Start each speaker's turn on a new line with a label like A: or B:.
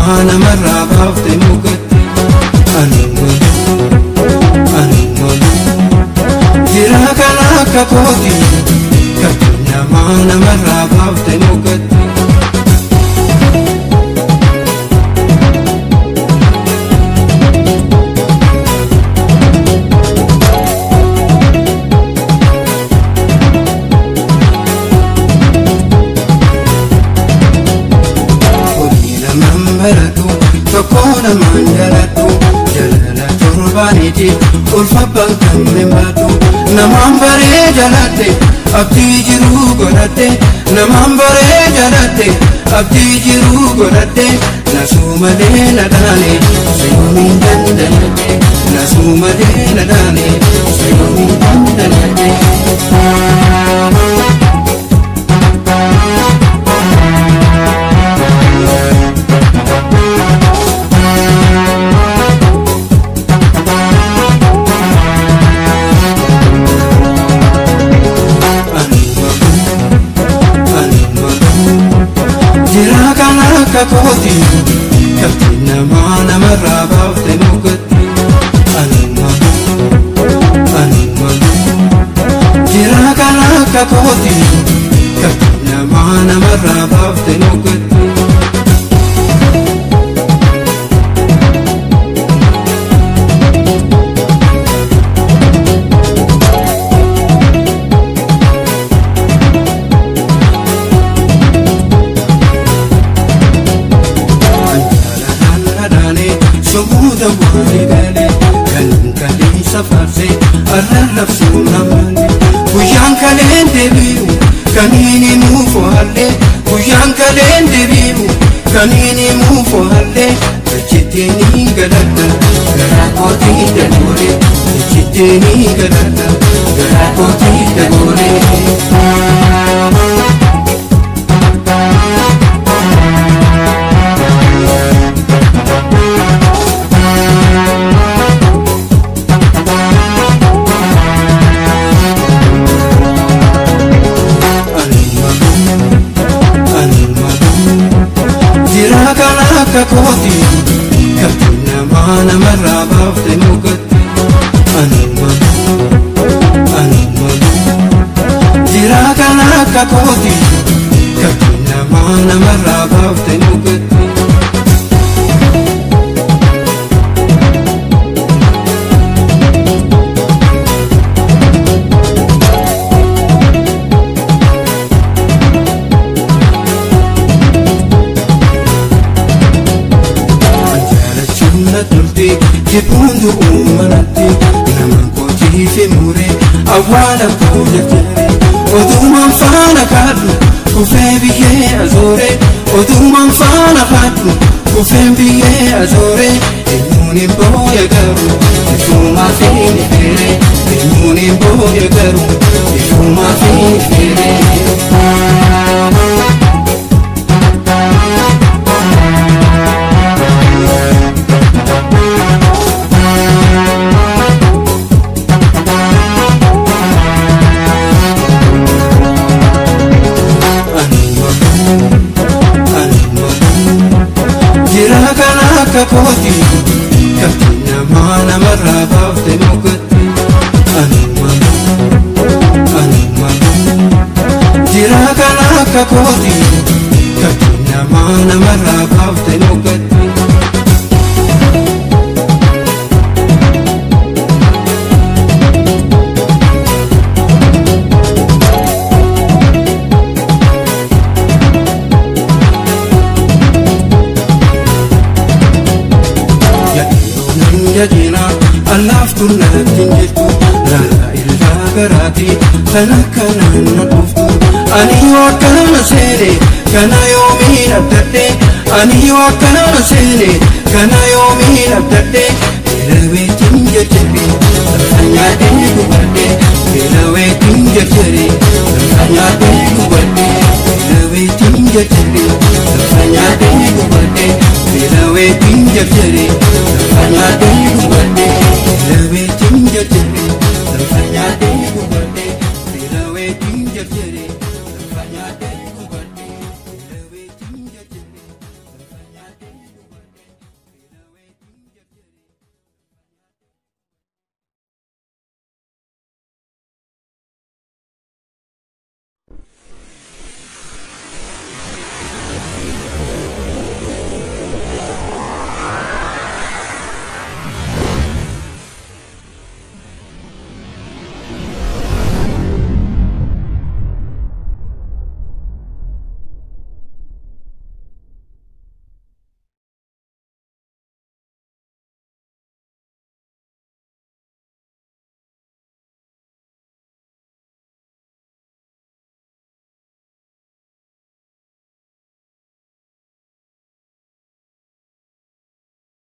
A: mana marabaf temukat anumma jira kana kakoti katnya mana marabaf temukat Tokona manjalatu jalala turbaniti ulfaban kanembatu namambare jalate abdi jiru godate namambare jalate abdi jiru godate nasumade nadane sayumi dandalate nasumade nadane sayumi dandalate kakoti katina mana marabaf temukat anumma jira kana kakoti katina mana marabaf temukat Subuda wali gale kan kali safarse arraf sunamani kuyan kalen debiu kanini mufu halle kuyan kalen debiu kanini mufu halle chitini galata garakoti dagore chitini galata garakoti dagore kakoti katina mana marabaf temukat anumma jira kana kakoti katina mana marabaf temukat Kipundu umanati naman ko tifi mure awala ko jatare oduman fana kadu kufebiye azore oduman fana kadu kufebiye azore emuni boya garu ifuma fini fere emuni boya garu ifuma fini fere kakoti katina mana marabaf temukat anumma jira kana kakoti katina mana marabaf temukat jajina alaftu natinjitu rara illa garati tanakana naduftu ani wakana sere kana yomi abdate ani wakana sere kana yomi abdate ilawe tinjacheri tanya de kubate ilawe tinjacheri tanya de kubate ilawe tinjacheri tanya de kubate